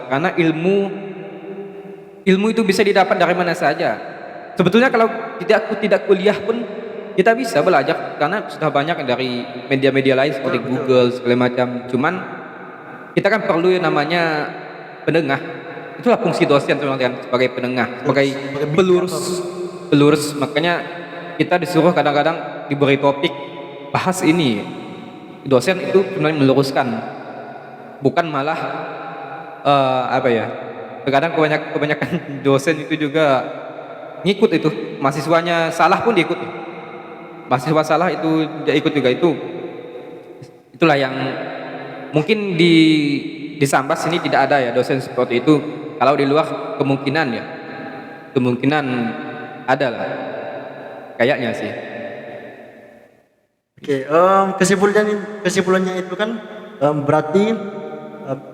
Karena ilmu itu bisa didapat dari mana saja. Sebetulnya kalau tidak kuliah pun kita bisa belajar, karena sudah banyak dari media-media lain seperti Google segala macam. Cuman kita kan perlu yang namanya penengah. Itulah fungsi dosen sebagai penengah, sebagai pelurus. Makanya kita disuruh kadang-kadang diberi topik, bahas ini. Dosen itu sebenarnya meluruskan, bukan malah terkadang kebanyakan dosen itu juga ngikut itu, mahasiswanya salah pun diikut. Mahasiswa salah itu dia ikut juga. Itulah yang mungkin di Sambas ini tidak ada ya dosen seperti itu. Kalau di luar kemungkinan ada lah, kayaknya sih. Oke, kesimpulannya itu kan berarti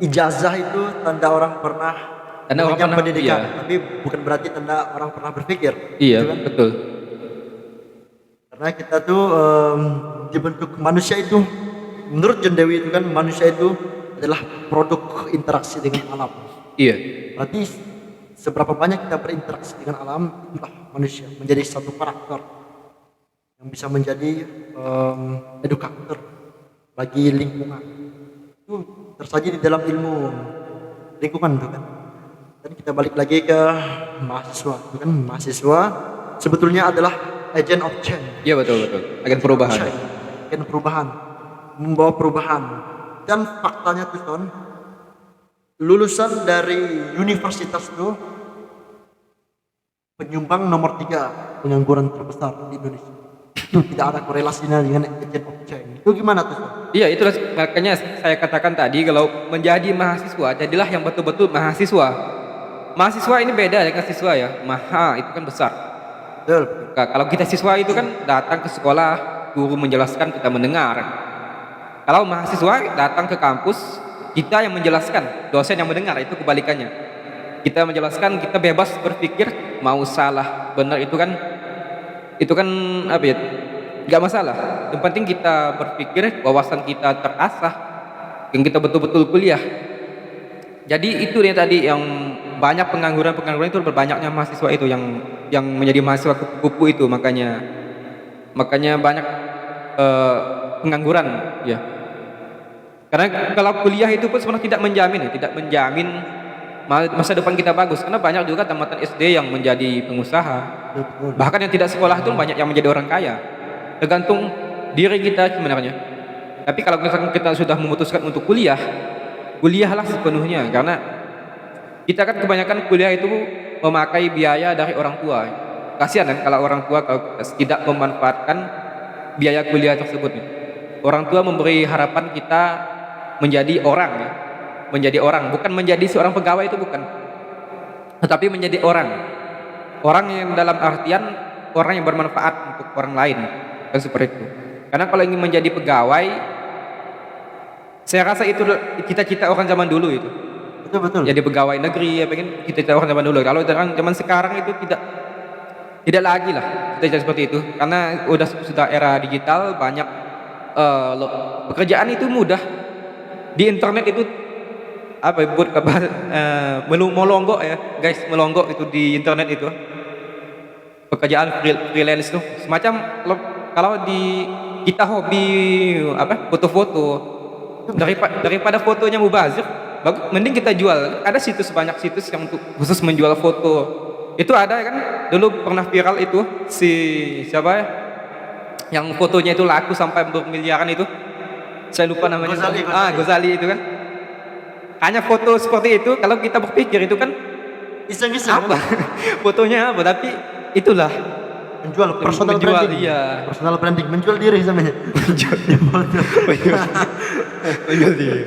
ijazah itu tanda orang pernah pendidikan, iya. tapi bukan berarti tanda orang pernah berpikir. Iya, gitu kan? betul. Karena kita tuh dibentuk manusia itu, menurut John Dewey itu kan manusia itu adalah produk interaksi dengan alam. Iya. Berarti seberapa banyak kita berinteraksi dengan alam, itulah manusia menjadi satu karakter yang bisa menjadi edukator bagi lingkungan. Itu tersaji di dalam ilmu lingkungan itu kan. Dan kita balik lagi ke mahasiswa, itu kan mahasiswa sebetulnya adalah agent of change. Iya, betul. Agen perubahan. Agen perubahan, membawa perubahan. Dan faktanya tuh Son, lulusan dari universitas itu penyumbang nomor 3 pengangguran terbesar di Indonesia. Itu tidak ada korelasinya dengan agent of change. Itu gimana tuh Son? Iya, itulah makanya saya katakan tadi, kalau menjadi mahasiswa, jadilah yang betul-betul mahasiswa. Mahasiswa ini beda dengan siswa ya. Maha itu kan besar. Betul. Kalau kita siswa itu kan datang ke sekolah, guru menjelaskan, kita mendengar. Kalau mahasiswa datang ke kampus, kita yang menjelaskan, dosen yang mendengar, itu kebalikannya. Kita menjelaskan, kita bebas berpikir, mau salah, benar, itu kan nggak masalah. Yang penting kita berpikir, wawasan kita terasah, yang kita betul-betul kuliah. Jadi itu yang tadi yang banyak pengangguran itu berbanyaknya mahasiswa itu yang menjadi mahasiswa kupu-kupu itu, makanya banyak pengangguran ya. Karena kalau kuliah itu pun sebenarnya tidak menjamin masa depan kita bagus, karena banyak juga tamatan SD yang menjadi pengusaha. Bahkan yang tidak sekolah itu banyak yang menjadi orang kaya. Tergantung diri kita sebenarnya. Tapi kalau misalkan kita sudah memutuskan untuk kuliahlah sepenuhnya, karena kita kan kebanyakan kuliah itu memakai biaya dari orang tua. Kasihan kan kalau orang tua kalau tidak memanfaatkan biaya kuliah tersebut. Orang tua memberi harapan kita menjadi orang ya. Menjadi orang, bukan menjadi seorang pegawai, itu bukan. Tetapi menjadi orang. Orang yang dalam artian orang yang bermanfaat untuk orang lain. Kan seperti itu. Karena kalau ingin menjadi pegawai, saya rasa itu cita-cita orang zaman dulu itu. Betul. Jadi pegawai negeri ya, pengen cita-cita orang zaman dulu. Kalau zaman sekarang itu tidak lagi lah cita-cita seperti itu. Karena sudah era digital, banyak pekerjaan itu mudah. Di internet itu melonggok ya guys, melonggok itu di internet itu. Pekerjaan freelance itu semacam, kalau di kita hobi foto-foto, Daripada fotonya mubazir, mending kita jual. Ada situs, banyak situs yang untuk khusus menjual foto. Itu ada kan, dulu pernah viral itu si siapa ya, yang fotonya itu laku sampai bermiliaran itu. Saya lupa namanya. Ghazali itu kan. Hanya foto seperti itu, kalau kita berpikir itu kan Iseng-iseng apa? kan? Fotonya apa? Tapi itulah Menjual personal menjual, branding. iya. Personal branding, menjual diri samanya. Menjual diri.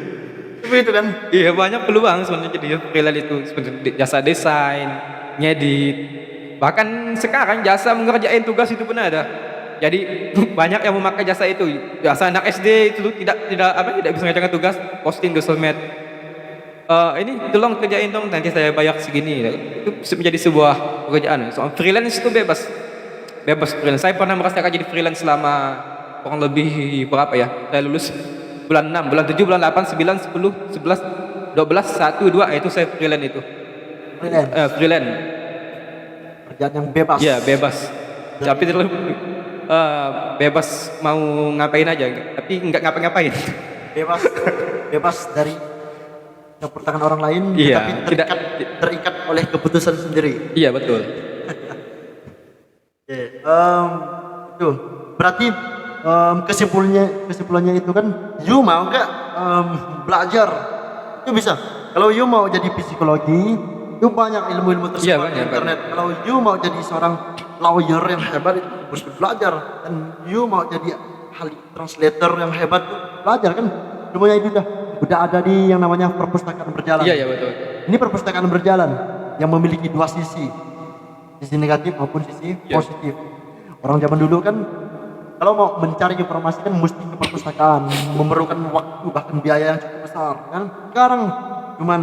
Tapi itu kan. Iya, banyak peluang sebenarnya jadi freelance itu, seperti jasa desain, ngedit. Bahkan sekarang jasa mengerjain tugas itu pun ada. Jadi banyak yang memakai jasa itu. Jasa anak SD itu tidak bisa mengerjakan tugas, posting di sosmed. Ini tolong kerjain dong, nanti saya bayar segini. Itu menjadi sebuah pekerjaan. Soal freelance itu bebas freelance. Saya pernah merasakan jadi freelance selama kurang lebih berapa ya? Saya lulus bulan 6, bulan 7, bulan 8, 9, 10, 11, 12, 1, 2, itu saya freelance itu. Freelance. Kerjaan yang bebas. Iya, bebas. Tapi terlalu bebas mau ngapain aja, tapi nggak ngapa-ngapain. Bebas dari campur tangan orang lain, Iya, tapi terikat oleh keputusan sendiri. Iya, betul. Oke, itu berarti kesimpulannya itu kan, you mau nggak belajar itu bisa. Kalau you mau jadi psikologi, itu banyak ilmu-ilmu tersebar di internet. Kalau you mau jadi seorang lawyer yang hebat, itu harus belajar. Dan you mau jadi ahli translator yang hebat, itu belajar kan. Semuanya itu udah ada di yang namanya perpustakaan berjalan. Iya, betul. Ini perpustakaan berjalan yang memiliki dua sisi negatif maupun sisi positif. Orang zaman dulu kan kalau mau mencari informasi kan mesti ke perpustakaan, memerlukan waktu bahkan biaya yang cukup besar kan. Sekarang cuman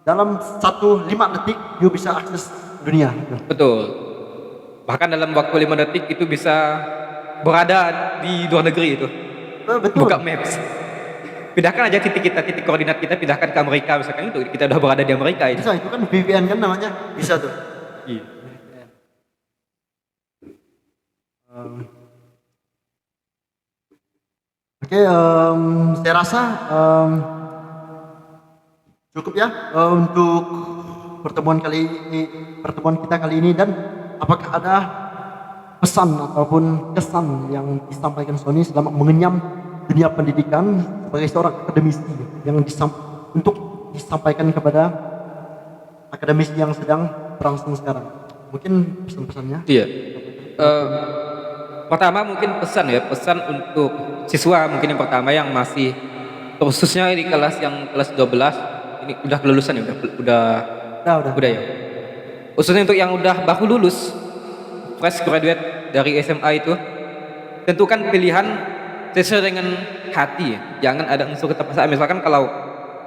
dalam 1-5 detik you bisa akses dunia. Betul. Bahkan dalam waktu 5 detik itu bisa berada di luar negeri itu. Betul. Buka maps. Pindahkan aja titik koordinat kita, pindahkan ke Amerika misalkan, itu kita udah berada di Amerika itu. Bisa, itu kan VPN kan namanya, bisa tuh. Iya. Oke, saya rasa cukup ya untuk pertemuan kita kali ini. Dan apakah ada pesan ataupun kesan yang disampaikan Sony selama mengenyam dunia pendidikan sebagai seorang akademisi yang untuk disampaikan kepada akademisi yang sedang berlangsung sekarang? Mungkin pesan-pesannya? Iya. Pertama mungkin pesan untuk siswa, mungkin yang pertama yang masih khususnya di kelas 12 ini udah kelulusan ya, udah ya. Khususnya untuk yang udah baru lulus fresh graduate dari SMA itu, tentukan pilihan sesuai dengan hati ya. Jangan ada unsur keterpaksaan. Misalkan kalau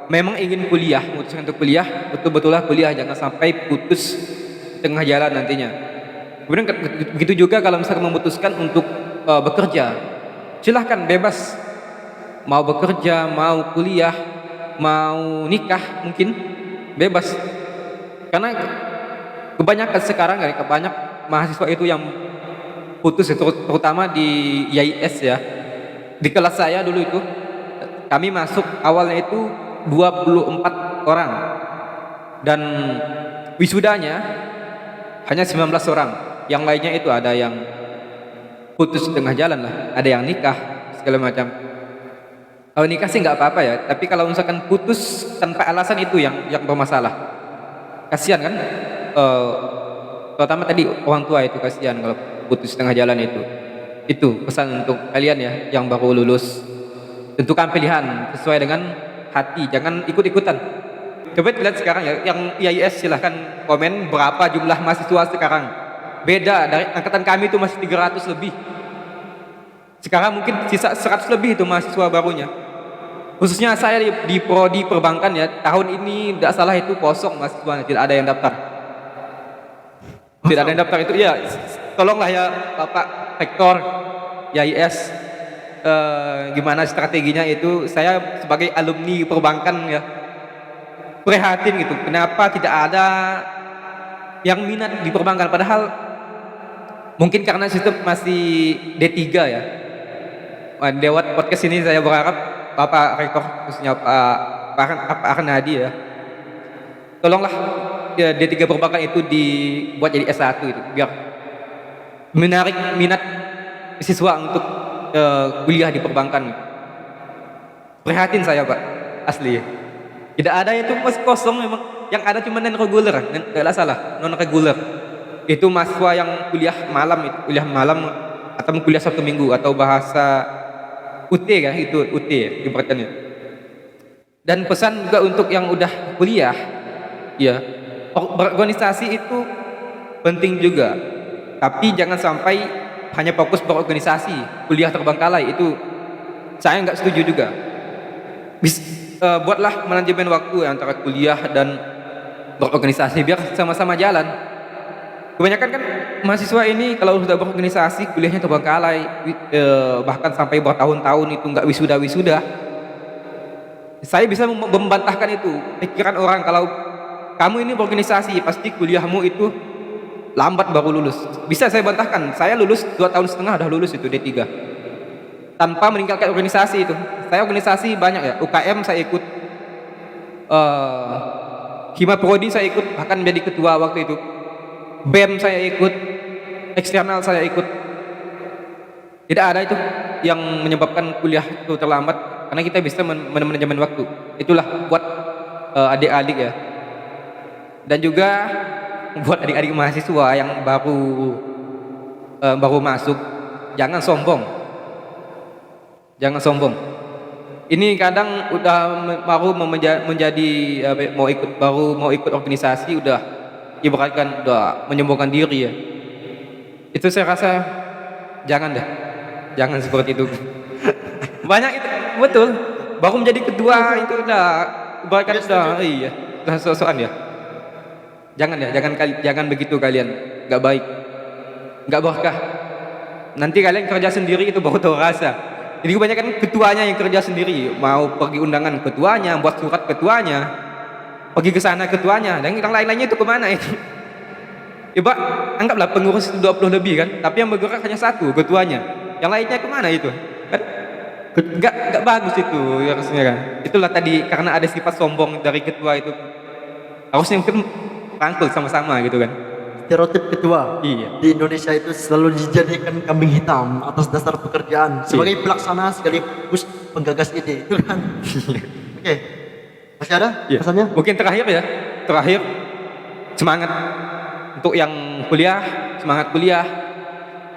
memang ingin kuliah, memutuskan untuk kuliah, betul-betullah kuliah, jangan sampai putus tengah jalan nantinya. Kemudian begitu juga kalau misalkan memutuskan untuk bekerja, silahkan bebas, mau bekerja, mau kuliah, mau nikah, mungkin bebas. Karena kebanyakan sekarang banyak mahasiswa itu yang putus, terutama di IAIS ya. Di kelas saya dulu itu, kami masuk awalnya itu 24 orang dan wisudanya hanya 19 orang. Yang lainnya itu ada yang putus tengah jalan lah, ada yang nikah segala macam. Kalau nikah sih nggak apa-apa ya, tapi kalau misalkan putus tanpa alasan itu yang bermasalah. Kasihan kan? Terutama tadi orang tua itu kasihan kalau putus tengah jalan itu. Itu pesan untuk kalian ya yang baru lulus. Tentukan pilihan sesuai dengan hati, jangan ikut-ikutan. Coba lihat sekarang ya, yang IAIS silahkan komen berapa jumlah mahasiswa sekarang. Beda dari angkatan kami itu masih 300 lebih. Sekarang mungkin sisa 100 lebih itu mahasiswa barunya. Khususnya saya di prodi perbankan ya, tahun ini tidak salah itu kosong mahasiswanya, tidak ada yang daftar. Tidak ada yang daftar itu ya. Tolonglah ya Bapak Rektor IAIS, gimana strateginya itu. Saya sebagai alumni perbankan ya prihatin gitu, kenapa tidak ada yang minat di perbankan, padahal mungkin karena sistem masih D3 ya. Lewat podcast ini saya berharap Bapak Rektor khususnya Pak Arnadi ya. Tolonglah ya, D3 perbankan itu dibuat jadi S1 itu biar menarik minat siswa untuk kuliah di perbankan. Prihatin saya Pak, asli. Tidak ada itu masih kosong memang. Yang ada cuma non reguler, tidak salah, non reguler. Itu mahasiswa yang kuliah malam atau kuliah Sabtu Minggu atau bahasa UT kan itu UT ya ibaratnya. Dan pesan juga untuk yang udah kuliah, ya berorganisasi itu penting juga. Tapi jangan sampai hanya fokus berorganisasi, kuliah terbengkalai itu saya nggak setuju juga. Buatlah manajemen waktu antara kuliah dan berorganisasi biar sama-sama jalan. Kebanyakan kan mahasiswa ini kalau sudah berorganisasi kuliahnya terbengkalai, bahkan sampai bertahun-tahun itu nggak wisuda. Saya bisa membantahkan itu pikiran orang kalau kamu ini berorganisasi pasti kuliahmu itu lambat baru lulus. Bisa saya bantahkan, saya lulus 2,5 tahun udah lulus itu D3 tanpa meninggalkan organisasi itu. Saya organisasi banyak ya, UKM saya ikut, Hima Prodi saya ikut, bahkan menjadi ketua waktu itu. BEM saya ikut, eksternal saya ikut. Tidak ada itu yang menyebabkan kuliah itu terlambat karena kita bisa manajemen waktu. Itulah buat adik-adik ya. Dan juga buat adik-adik mahasiswa yang baru masuk, jangan sombong. Jangan sombong. Ini kadang udah baru mau ikut organisasi udah ibaratkan udah menyombongkan diri ya. Itu saya rasa jangan seperti itu. Banyak itu betul. Baru menjadi ketua itu udah ibaratkan udah udah sosokan ya. Jangan begitu kalian, nggak baik, nggak berkah. Nanti kalian kerja sendiri itu baru tahu rasa. Jadi kebanyakan ketuanya yang kerja sendiri, mau pergi undangan ketuanya, buat surat ketuanya, pergi ke sana ketuanya, dan yang lain-lainnya itu kemana itu? Iba anggaplah pengurus itu 20 lebih kan, tapi yang bergerak hanya satu ketuanya, yang lainnya kemana itu? Kan nggak bagus itu harusnya kan. Itulah tadi karena ada sifat sombong dari ketua itu, harusnya mungkin rangkul sama-sama gitu kan. Stereotip ketua di Indonesia itu selalu dijadikan kambing hitam atas dasar pekerjaan sebagai pelaksana sekaligus penggagas ide itu kan. Oke. Masih ada pesannya? Mungkin terakhir semangat untuk yang kuliah, semangat kuliah.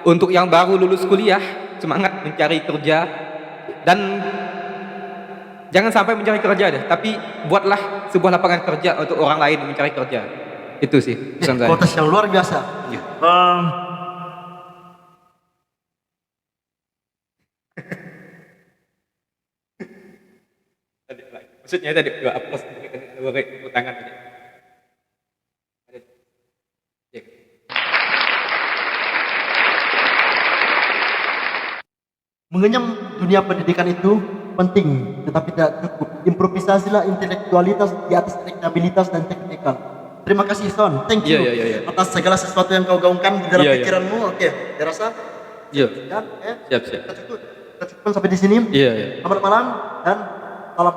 Untuk yang baru lulus kuliah, semangat mencari kerja dan jangan sampai mencari kerja deh, tapi buatlah sebuah lapangan kerja untuk orang lain mencari kerja. Itu sih pesan saya. Kualitas yang luar biasa. Maksudnya tadi dua aplaus dua tangan tadi. Mengenyam dunia pendidikan itu penting, tetapi tidak cukup. Improvisasilah intelektualitas di atas elektabilitas dan teknikal. Terima kasih Son, thank you atas segala sesuatu yang kau gaungkan di dalam pikiranmu. Oke, saya rasa siap. Kita cukupkan sampai di sini. Selamat malam dan salam.